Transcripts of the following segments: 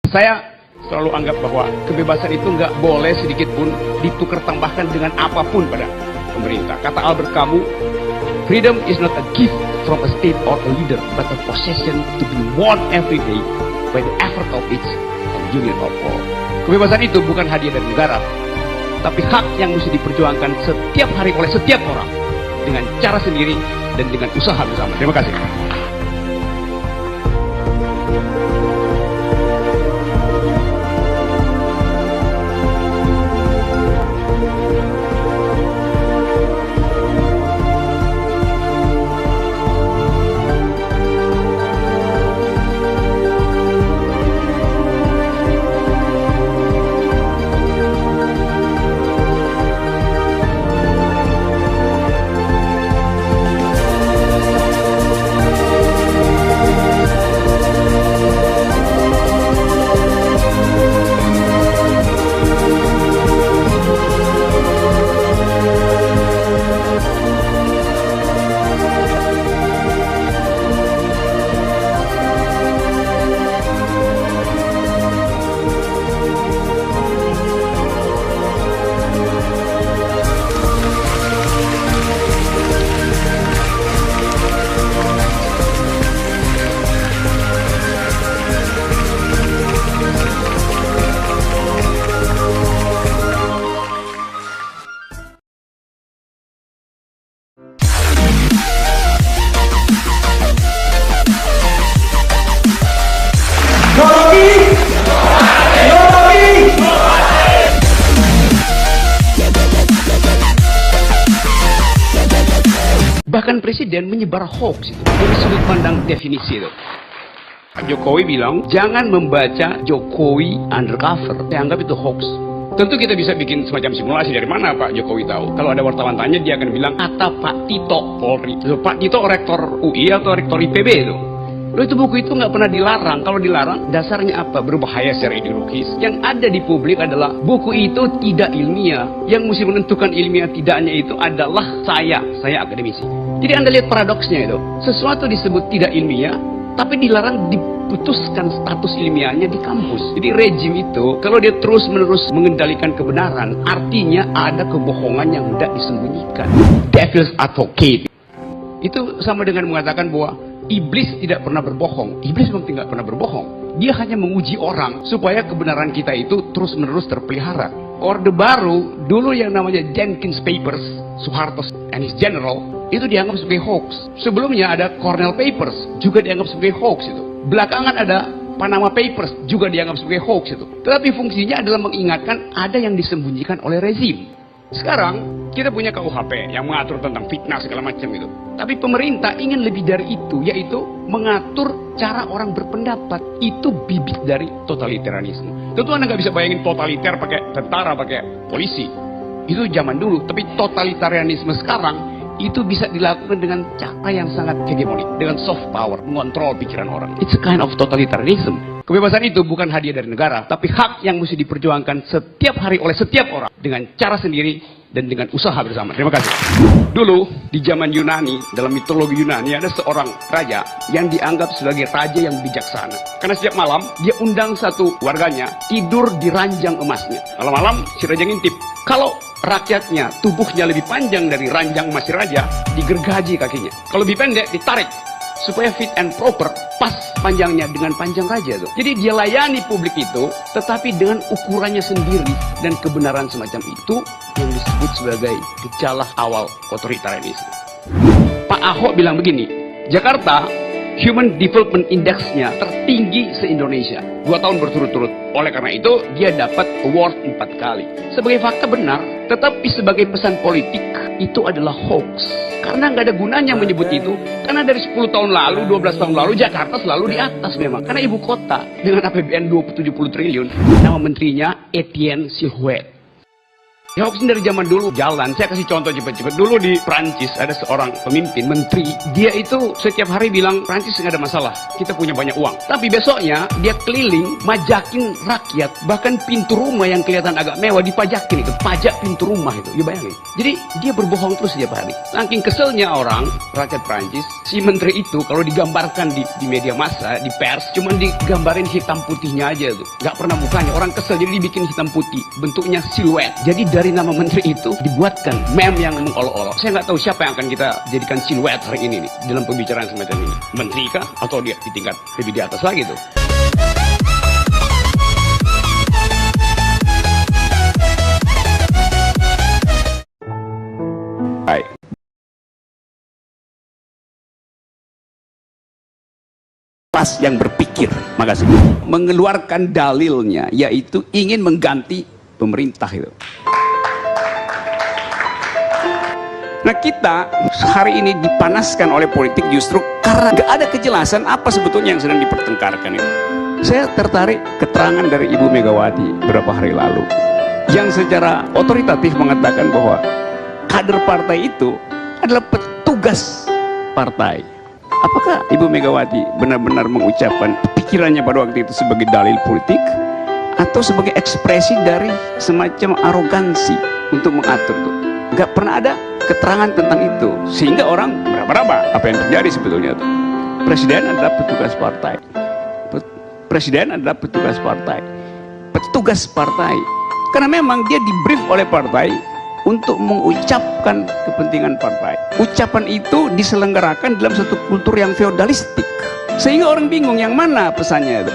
Saya selalu anggap bahwa kebebasan itu nggak boleh sedikit pun ditukar tambahkan dengan apapun pada pemerintah. Kata Albert Camus, freedom is not a gift from a state or a leader, but a possession to be won every day by the effort of each and union of all. Kebebasan itu bukan hadiah dari negara, tapi hak yang mesti diperjuangkan setiap hari oleh setiap orang dengan cara sendiri dan dengan usaha bersama. Terima kasih. Bahkan presiden menyebar hoax itu dari sudut pandang definisi itu. Pak Jokowi bilang jangan membaca Jokowi undercover, dianggap itu hoax. Tentu kita bisa bikin semacam simulasi dari mana Pak Jokowi tahu. Kalau ada wartawan tanya dia akan bilang kata Pak Tito Polri. Pak Tito rektor UI atau rektor IPB itu. Loh, itu buku itu nggak pernah dilarang. Kalau dilarang, dasarnya apa? Berbahaya secara ideologis. Yang ada di publik adalah buku itu tidak ilmiah. Yang mesti menentukan ilmiah tidaknya itu adalah saya akademisi. Jadi Anda lihat paradoksnya itu. Sesuatu disebut tidak ilmiah, tapi dilarang diputuskan status ilmiahnya di kampus. Jadi rejim itu, kalau dia terus-menerus mengendalikan kebenaran, artinya ada kebohongan yang tidak disembunyikan. Devil's advocate. Itu sama dengan mengatakan bahwa iblis tidak pernah berbohong. Iblis memang tidak pernah berbohong. Dia hanya menguji orang supaya kebenaran kita itu terus-menerus terpelihara. Orde Baru, dulu yang namanya Jenkins Papers, Soeharto and his General, itu dianggap sebagai hoax. Sebelumnya ada Cornell Papers, juga dianggap sebagai hoax itu. Belakangan ada Panama Papers, juga dianggap sebagai hoax itu. Tetapi fungsinya adalah mengingatkan ada yang disembunyikan oleh rezim. Sekarang kita punya KUHP yang mengatur tentang fitnah segala macam itu. Tapi pemerintah ingin lebih dari itu, yaitu mengatur cara orang berpendapat. Itu bibit dari totalitarianisme. Tentu Anda nggak bisa bayangin totaliter pakai tentara, pakai polisi. Itu zaman dulu. Tapi totalitarianisme sekarang itu bisa dilakukan dengan cara yang sangat hegemonik, dengan soft power, mengontrol pikiran orang. It's a kind of totalitarianism. Kebebasan itu bukan hadiah dari negara, tapi hak yang mesti diperjuangkan setiap hari oleh setiap orang dengan cara sendiri dan dengan usaha bersama. Terima kasih. Dulu di zaman Yunani, dalam mitologi Yunani ada seorang raja yang dianggap sebagai raja yang bijaksana. Karena setiap malam dia undang satu warganya tidur di ranjang emasnya. Malam-malam si raja ngintip, kalau rakyatnya tubuhnya lebih panjang dari ranjang emas si raja, digergaji kakinya. Kalau lebih pendek ditarik supaya fit and proper, pas panjangnya dengan panjang raja tuh. Jadi dia layani publik itu, tetapi dengan ukurannya sendiri, dan kebenaran semacam itu yang disebut sebagai gejala awal otoritarianisme. Pak Ahok bilang begini, Jakarta Human Development Index-nya tertinggi se-Indonesia 2 tahun berturut-turut. Oleh karena itu dia dapat award 4 kali. Sebagai fakta benar, tetapi sebagai pesan politik itu adalah hoax. Karena nggak ada gunanya menyebut itu. Karena dari 10 tahun lalu, 12 tahun lalu, Jakarta selalu di atas memang. Karena ibu kota dengan APBN 70 triliun. Nama menterinya Etienne Silhouette. Ya, hoax ini dari zaman dulu jalan. Saya kasih contoh cepet-cepet. Dulu di Prancis ada seorang pemimpin, menteri. Dia itu setiap hari bilang, Prancis nggak ada masalah, kita punya banyak uang. Tapi besoknya dia keliling, majakin rakyat. Bahkan pintu rumah yang kelihatan agak mewah dipajakin itu. Pajak pintu rumah itu, ya bayangin. Jadi dia berbohong terus setiap hari. Saking keselnya orang, rakyat Prancis, si menteri itu kalau digambarkan di media massa, di pers, cuman digambarin hitam putihnya aja tuh. Nggak pernah mukanya. Orang kesel jadi dibikin hitam putih. Bentuknya siluet. Jadi dari nama menteri itu dibuatkan meme yang mengolok-olok. Saya nggak tahu siapa yang akan kita jadikan siluet hari ini nih dalam pembicaraan semacam ini. Menteri kah? Atau dia di tingkat lebih di atas lagi tuh? Hai. Pas yang berpikir, makasih, mengeluarkan dalilnya, yaitu ingin mengganti pemerintah itu. Nah, kita hari ini dipanaskan oleh politik justru karena gak ada kejelasan apa sebetulnya yang sedang dipertengkarkan itu. Saya tertarik keterangan dari Ibu Megawati beberapa hari lalu yang secara otoritatif mengatakan bahwa kader partai itu adalah petugas partai. Apakah Ibu Megawati benar-benar mengucapkan pikirannya pada waktu itu sebagai dalil politik atau sebagai ekspresi dari semacam arogansi untuk mengatur tuh? Gak pernah ada keterangan tentang itu, sehingga orang berapa-apa apa yang terjadi sebetulnya tuh. Presiden adalah petugas partai. Presiden adalah petugas partai. Petugas partai. Karena memang dia di-brief oleh partai untuk mengucapkan kepentingan partai. Ucapan itu diselenggarakan dalam satu kultur yang feodalistik, sehingga orang bingung yang mana pesannya itu.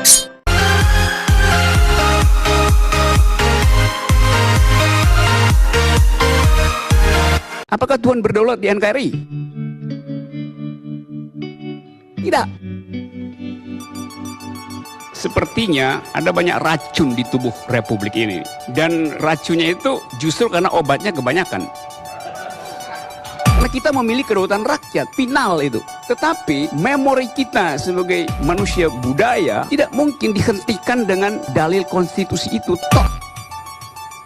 Apakah Tuhan berdaulat di NKRI? Tidak. Sepertinya ada banyak racun di tubuh Republik ini. Dan racunnya itu justru karena obatnya kebanyakan. Karena kita memilih kedaulatan rakyat, final itu. Tetapi memori kita sebagai manusia budaya tidak mungkin dihentikan dengan dalil konstitusi itu.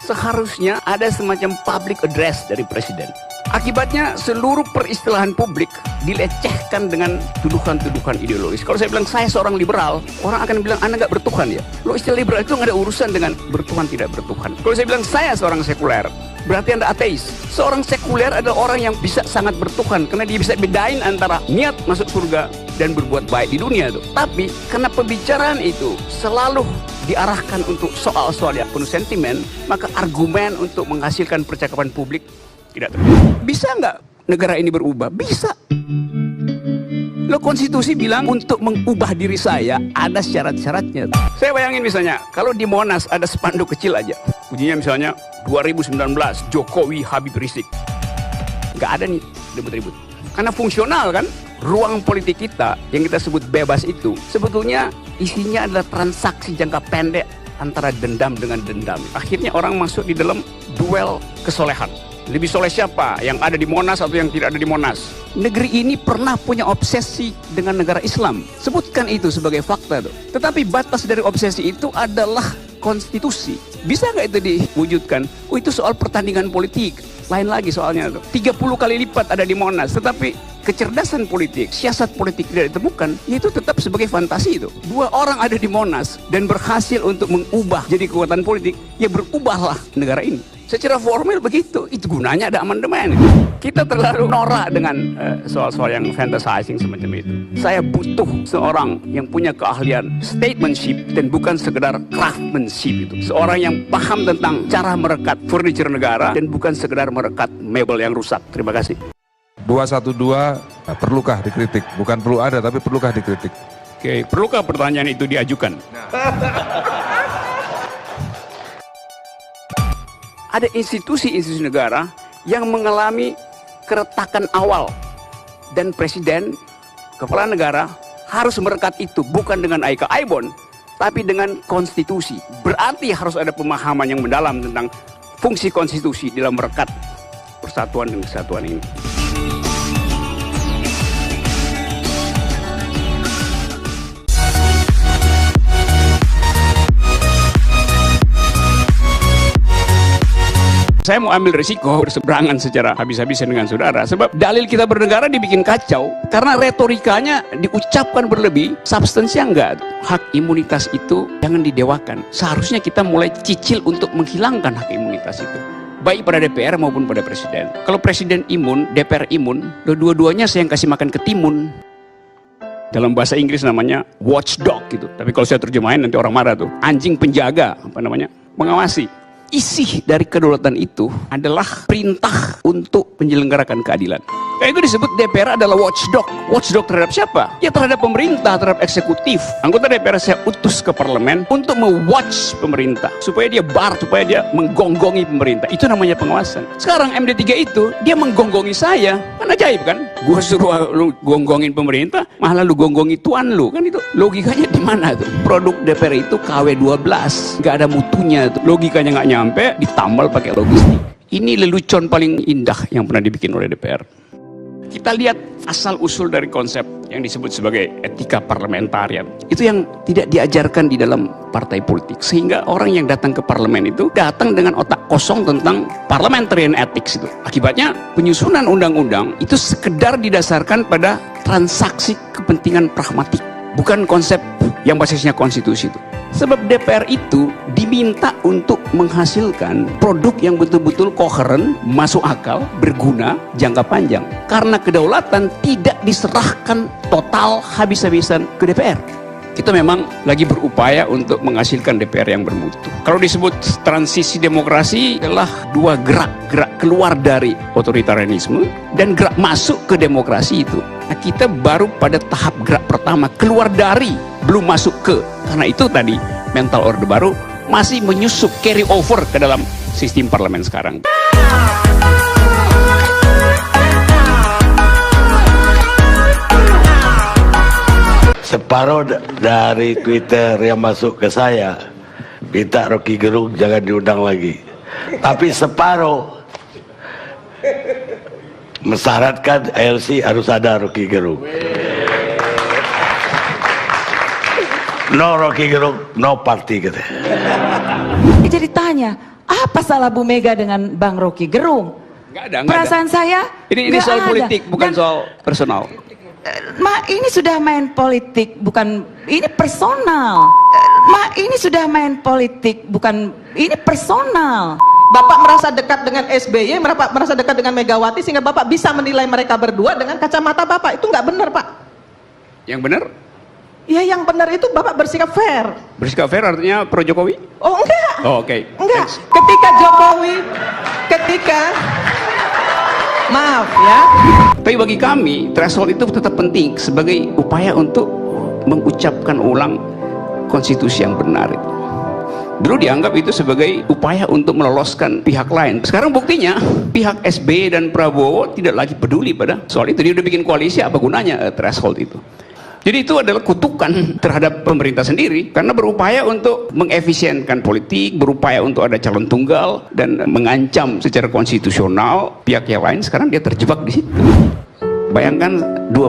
Seharusnya ada semacam public address dari presiden. Akibatnya seluruh peristilahan publik dilecehkan dengan tuduhan-tuduhan ideologis. Kalau saya bilang saya seorang liberal, orang akan bilang Anda nggak bertuhan ya. Lo istilah liberal itu nggak ada urusan dengan bertuhan tidak bertuhan. Kalau saya bilang saya seorang sekuler, berarti Anda ateis. Seorang sekuler adalah orang yang bisa sangat bertuhan karena dia bisa bedain antara niat masuk surga dan berbuat baik di dunia itu. Tapi karena pembicaraan itu selalu diarahkan untuk soal-soal yang penuh sentimen, maka argumen untuk menghasilkan percakapan publik tidak terjadi. Bisa nggak negara ini berubah? Bisa. Lo konstitusi bilang untuk mengubah diri saya ada syarat-syaratnya. Saya bayangin misalnya kalau di Monas ada spanduk kecil aja, bunyinya misalnya 2019 Jokowi Habib Rizik. Nggak ada nih ribut-ribut. Karena fungsional kan. Ruang politik kita yang kita sebut bebas itu sebetulnya isinya adalah transaksi jangka pendek antara dendam dengan dendam. Akhirnya orang masuk di dalam duel kesolehan. Lebih soleh siapa? Yang ada di Monas atau yang tidak ada di Monas? Negeri ini pernah punya obsesi dengan negara Islam. Sebutkan itu sebagai fakta tuh. Tetapi batas dari obsesi itu adalah konstitusi. Bisa nggak itu diwujudkan? Oh, itu soal pertandingan politik. Lain lagi soalnya tuh. 30 kali lipat ada di Monas. Tetapi kecerdasan politik, siasat politik tidak ditemukan, itu tetap sebagai fantasi itu. Dua orang ada di Monas dan berhasil untuk mengubah jadi kekuatan politik, ya berubahlah negara ini. Secara formal begitu, itu gunanya ada amandemen. Kita terlalu norak dengan soal-soal yang fantasizing semacam itu. Saya butuh seorang yang punya keahlian statesmanship dan bukan sekedar craftsmanship itu. Seorang yang paham tentang cara merekat furniture negara dan bukan sekedar merekat mebel yang rusak. Terima kasih. 212 perlukah dikritik? Bukan perlu ada, tapi perlukah dikritik? Oke, perlukah pertanyaan itu diajukan? Ada institusi-institusi negara yang mengalami keretakan awal. Dan presiden, kepala negara, harus merekat itu bukan dengan Aika Aibon, tapi dengan konstitusi. Berarti harus ada pemahaman yang mendalam tentang fungsi konstitusi dalam merekat persatuan dan kesatuan ini. Saya mau ambil risiko berseberangan secara habis-habisan dengan saudara, sebab dalil kita bernegara dibikin kacau karena retorikanya diucapkan berlebih, substansinya enggak. Hak imunitas itu jangan didewakan. Seharusnya kita mulai cicil untuk menghilangkan hak imunitas itu, baik pada DPR maupun pada presiden. Kalau presiden imun, DPR imun, dua-duanya saya yang kasih makan ketimun. Dalam bahasa Inggris namanya watchdog gitu. Tapi kalau saya terjemahin nanti orang marah tuh. Anjing penjaga, mengawasi. Isi dari kedaulatan itu adalah perintah untuk menyelenggarakan keadilan. Kayak itu disebut DPR adalah watchdog. Watchdog terhadap siapa? Ya terhadap pemerintah, terhadap eksekutif. Anggota DPR saya utus ke parlemen untuk me-watch pemerintah, supaya dia supaya dia menggonggongi pemerintah. Itu namanya pengawasan. Sekarang MD3 itu dia menggonggongi saya. Kan ajaib kan? Gua suruh lu gonggongin pemerintah, malah lu gonggongi tuan lu. Kan itu logikanya di mana tuh? Produk DPR itu KW12, nggak ada mutunya tuh. Logikanya nggak nyampe, ditambal pakai logistik. Ini lelucon paling indah yang pernah dibikin oleh DPR. Kita lihat asal-usul dari konsep yang disebut sebagai etika parlementarian. Itu yang tidak diajarkan di dalam partai politik. Sehingga orang yang datang ke parlemen itu datang dengan otak kosong tentang parliamentarian ethics itu. Akibatnya penyusunan undang-undang itu sekedar didasarkan pada transaksi kepentingan pragmatik. Bukan konsep yang basisnya konstitusi itu. Sebab DPR itu diminta untuk menghasilkan produk yang betul-betul koheren, masuk akal, berguna, jangka panjang. Karena kedaulatan tidak diserahkan total habis-habisan ke DPR. Kita memang lagi berupaya untuk menghasilkan DPR yang bermutu. Kalau disebut transisi demokrasi adalah dua gerak keluar dari otoritarianisme dan gerak masuk ke demokrasi itu. Nah, kita baru pada tahap gerak pertama, keluar dari, belum masuk ke. Karena itu tadi mental orde baru masih menyusup, carry over ke dalam sistem parlemen sekarang. Separuh dari Twitter yang masuk ke saya minta Rocky Gerung jangan diundang lagi, tapi separuh mensyaratkan ALC harus ada Rocky Gerung. No Rocky Gerung, no party katanya. Jadi tanya, apa salah Bu Mega dengan Bang Rocky Gerung? Nggak ada. Perasaan saya ini soal politik, bukan soal personal. Ini sudah main politik, bukan ini personal. Ini sudah main politik, bukan ini personal. Bapak merasa dekat dengan SBY, merasa dekat dengan Megawati, sehingga Bapak bisa menilai mereka berdua dengan kacamata Bapak. Itu nggak benar, Pak. Yang benar? Ya, yang benar itu Bapak bersikap fair. Bersikap fair artinya pro Jokowi? Oh, enggak. Oh, oke. Enggak. Thanks. Maaf ya. Tapi bagi kami, threshold itu tetap penting sebagai upaya untuk mengucapkan ulang konstitusi yang benar itu. Dulu dianggap itu sebagai upaya untuk meloloskan pihak lain. Sekarang buktinya pihak SBY dan Prabowo tidak lagi peduli pada soal itu. Dia udah bikin koalisi, apa gunanya threshold itu? Jadi itu adalah kutukan terhadap pemerintah sendiri karena berupaya untuk mengefisienkan politik, berupaya untuk ada calon tunggal dan mengancam secara konstitusional pihak yang lain. Sekarang dia terjebak di situ. Bayangkan dua.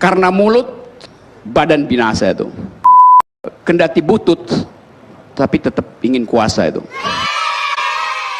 Karena mulut badan binasa itu. Kendati butut tapi tetap ingin kuasa itu.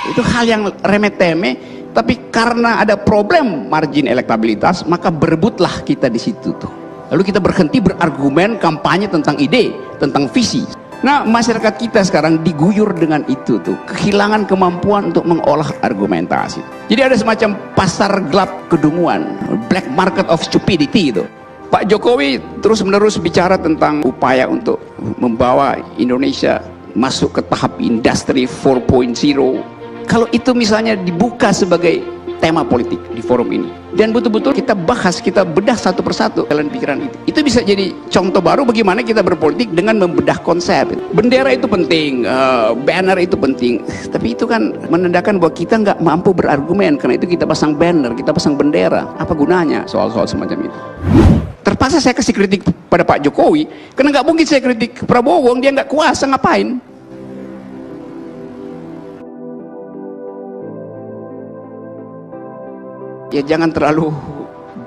Itu hal yang remeh-temeh, tapi karena ada problem margin elektabilitas, maka berebutlah kita di situ tuh. Lalu kita berhenti berargumen kampanye tentang ide, tentang visi. Nah, masyarakat kita sekarang diguyur dengan itu tuh, kehilangan kemampuan untuk mengolah argumentasi. Jadi ada semacam pasar gelap kedunguan, black market of stupidity itu. Pak Jokowi terus-menerus bicara tentang upaya untuk membawa Indonesia masuk ke tahap industri 4.0. Kalau itu misalnya dibuka sebagai tema politik di forum ini dan betul-betul kita bahas, kita bedah satu persatu jalan pikiran itu bisa jadi contoh baru bagaimana kita berpolitik dengan membedah konsep. Bendera itu penting, banner itu penting, tapi itu kan menandakan bahwa kita nggak mampu berargumen. Karena itu kita pasang banner, kita pasang bendera. Apa gunanya soal-soal semacam itu? Terpaksa saya kasih kritik pada Pak Jokowi karena nggak mungkin saya kritik Prabowo, dia nggak kuasa, ngapain? Ya jangan terlalu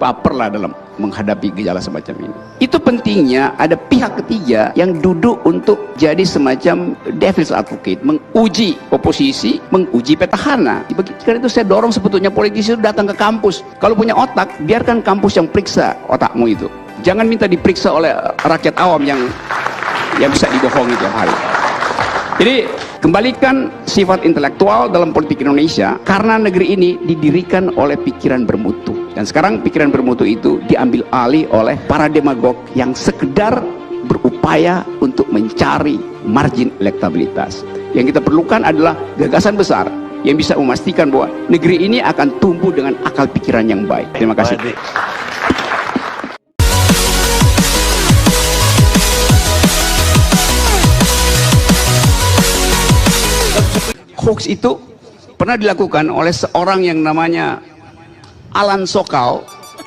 baper lah dalam menghadapi gejala semacam ini. Itu pentingnya ada pihak ketiga yang duduk untuk jadi semacam devil's advocate, menguji oposisi, menguji petahana. Karena itu saya dorong sebetulnya politisi itu datang ke kampus. Kalau punya otak, biarkan kampus yang periksa otakmu itu. Jangan minta diperiksa oleh rakyat awam yang bisa dibohongi tiap hari. Jadi kembalikan sifat intelektual dalam politik Indonesia, karena negeri ini didirikan oleh pikiran bermutu. Dan sekarang pikiran bermutu itu diambil alih oleh para demagog yang sekedar berupaya untuk mencari margin elektabilitas. Yang kita perlukan adalah gagasan besar yang bisa memastikan bahwa negeri ini akan tumbuh dengan akal pikiran yang baik. Terima kasih. Hoax itu pernah dilakukan oleh seorang yang namanya Alan Sokal,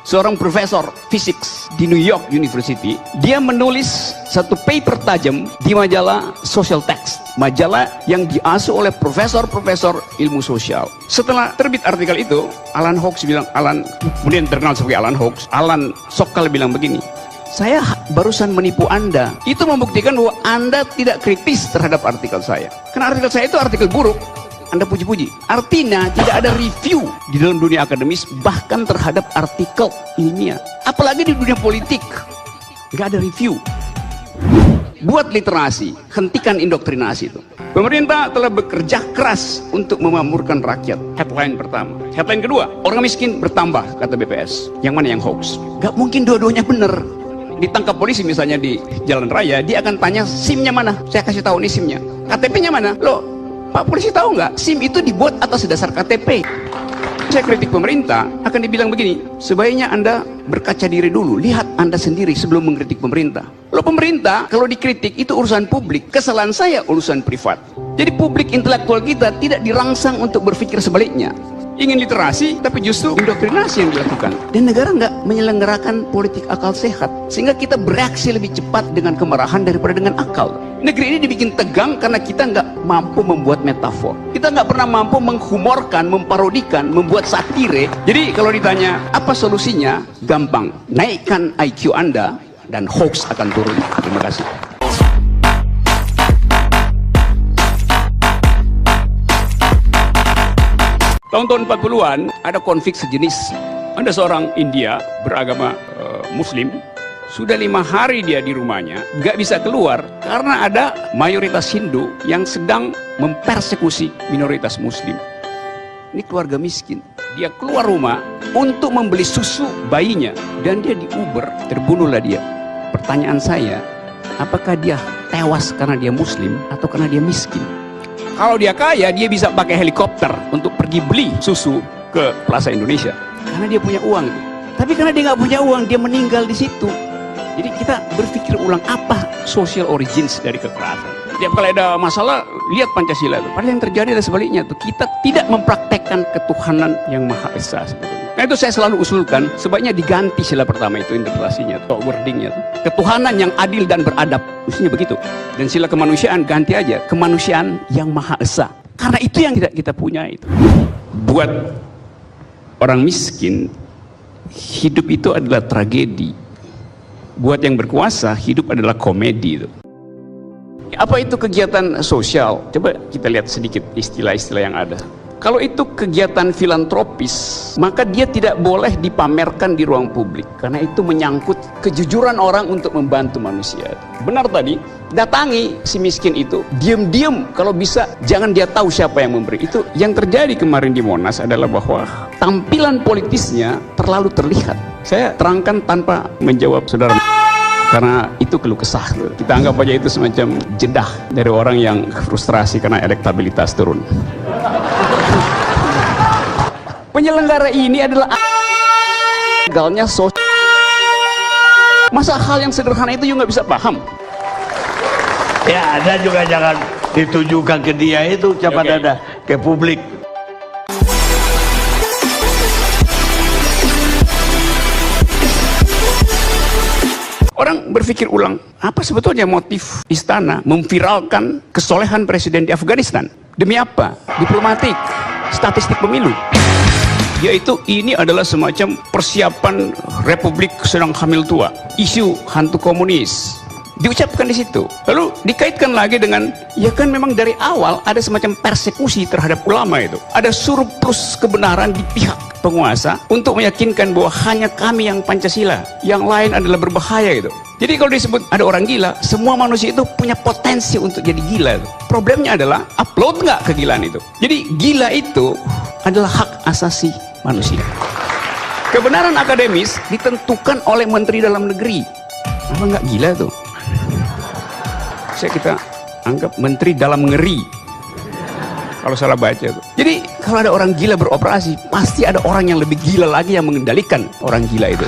seorang profesor fisik di New York University. Dia menulis satu paper tajam di majalah Social Text, majalah yang diasuh oleh profesor-profesor ilmu sosial. Setelah terbit artikel itu, Alan kemudian terkenal sebagai Alan Hoax. Alan Sokal bilang begini, saya barusan menipu Anda. Itu membuktikan bahwa Anda tidak kritis terhadap artikel saya. Karena artikel saya itu artikel buruk, Anda puji-puji. Artinya tidak ada review di dalam dunia akademis, bahkan terhadap artikel ilmiah. Apalagi di dunia politik, nggak ada review. Buat literasi, hentikan indoktrinasi itu. Pemerintah telah bekerja keras untuk memakmurkan rakyat. Headline pertama. Headline kedua, orang miskin bertambah, kata BPS. Yang mana yang hoax? Nggak mungkin dua-duanya benar. Ditangkap polisi misalnya di jalan raya, dia akan tanya SIM-nya mana? Saya kasih tahu nih SIM-nya. KTP-nya mana? Loh, Pak polisi tahu nggak? SIM itu dibuat atas dasar KTP. Saya kritik pemerintah, akan dibilang begini, sebaiknya Anda berkaca diri dulu, lihat Anda sendiri sebelum mengkritik pemerintah. Loh, pemerintah kalau dikritik itu urusan publik, kesalahan saya urusan privat. Jadi publik intelektual kita tidak dirangsang untuk berpikir sebaliknya. Ingin literasi, tapi justru indoktrinasi yang dilakukan. Dan negara nggak menyelenggarakan politik akal sehat, sehingga kita bereaksi lebih cepat dengan kemarahan daripada dengan akal. Negeri ini dibikin tegang karena kita nggak mampu membuat metafor. Kita nggak pernah mampu menghumorkan, memparodikan, membuat satire. Jadi kalau ditanya apa solusinya, gampang. Naikkan IQ Anda dan hoax akan turun. Terima kasih. Tahun-tahun 40-an ada konflik sejenis. Ada seorang India beragama Muslim, sudah 5 hari dia di rumahnya, nggak bisa keluar karena ada mayoritas Hindu yang sedang mempersekusi minoritas Muslim. Ini keluarga miskin. Dia keluar rumah untuk membeli susu bayinya dan dia di Uber, terbunuhlah dia. Pertanyaan saya, apakah dia tewas karena dia Muslim atau karena dia miskin? Kalau dia kaya, dia bisa pakai helikopter untuk pergi beli susu ke Plaza Indonesia karena dia punya uang. Tapi karena dia nggak punya uang, dia meninggal di situ. Jadi kita berpikir ulang, apa social origins dari kekerasan. Tiap kali ada masalah, lihat Pancasila itu. Padahal yang terjadi adalah sebaliknya tuh. Kita tidak mempraktekkan ketuhanan yang Maha Esa sebetulnya. Nah itu saya selalu usulkan, sebaiknya diganti sila pertama itu interpretasinya atau wordingnya tuh. Ketuhanan yang adil dan beradab, mestinya begitu. Dan sila kemanusiaan ganti aja, kemanusiaan yang Maha Esa. Karena itu yang tidak kita punya itu. Buat orang miskin, hidup itu adalah tragedi. Buat yang berkuasa, hidup adalah komedi itu. Apa itu kegiatan sosial? Coba kita lihat sedikit istilah-istilah yang ada. Kalau itu kegiatan filantropis, maka dia tidak boleh dipamerkan di ruang publik, karena itu menyangkut kejujuran orang untuk membantu manusia. Benar tadi, datangi si miskin itu, diam-diam, kalau bisa jangan dia tahu siapa yang memberi. Itu yang terjadi kemarin di Monas adalah bahwa tampilan politisnya terlalu terlihat. Saya terangkan tanpa menjawab saudara, karena itu keluh kesah. Kita anggap aja itu semacam jedah dari orang yang frustrasi karena elektabilitas turun. Penyelenggara ini adalah gagalnya sosial. Masa hal yang sederhana itu juga nggak bisa paham? Ya, Anda juga jangan ditujukan ke dia itu, cepat ada ke publik. Orang berpikir ulang, apa sebetulnya motif istana memviralkan kesolehan presiden di Afghanistan? Demi apa? Diplomatik, statistik pemilu. yaitu ini adalah semacam persiapan Republik sedang hamil tua, isu hantu komunis diucapkan di situ. Lalu dikaitkan lagi dengan, ya kan memang dari awal ada semacam persekusi terhadap ulama itu. Ada surplus kebenaran di pihak penguasa untuk meyakinkan bahwa hanya kami yang Pancasila, yang lain adalah berbahaya itu. Jadi kalau disebut ada orang gila, semua manusia itu punya potensi untuk jadi gila itu. Problemnya adalah upload nggak kegilaan itu. Jadi gila itu adalah hak asasi manusia. Kebenaran akademis ditentukan oleh Menteri Dalam Negeri. Apa nggak gila tuh? Kita anggap Menteri Dalam Ngeri kalau salah baca tuh. Jadi kalau ada orang gila beroperasi, pasti ada orang yang lebih gila lagi yang mengendalikan orang gila itu.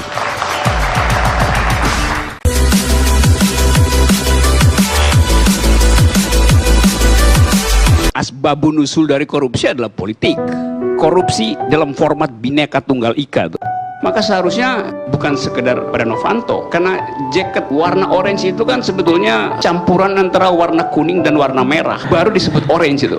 Asbabun nusul dari korupsi adalah politik. Korupsi dalam format Bhinneka Tunggal Ika tuh. Maka seharusnya bukan sekedar pada Novanto, karena jaket warna orange itu kan sebetulnya campuran antara warna kuning dan warna merah, baru disebut orange itu.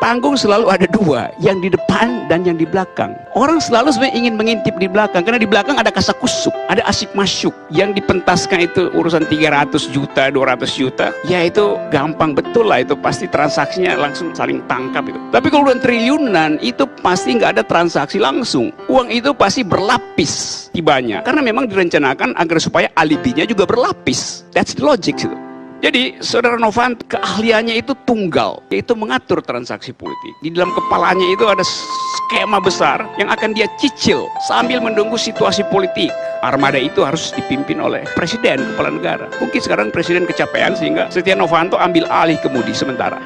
Panggung selalu ada dua, yang di depan dan yang di belakang. Orang selalu sebenarnya ingin mengintip di belakang, karena di belakang ada kasakusuk, ada asik masyuk. Yang dipentaskan itu urusan 300 juta, 200 juta, ya itu gampang betul lah, itu pasti transaksinya langsung saling tangkap itu. Tapi kalau udah triliunan, itu pasti nggak ada transaksi langsung. Uang itu pasti berlapis tibanya, karena memang direncanakan agar supaya alibinya juga berlapis. That's the logic itu. Jadi saudara Novanto keahliannya itu tunggal, yaitu mengatur transaksi politik. Di dalam kepalanya itu ada skema besar yang akan dia cicil sambil menunggu situasi politik. Armada itu harus dipimpin oleh presiden, kepala negara. Mungkin sekarang presiden kecapean sehingga Setia Novanto ambil alih kemudi sementara.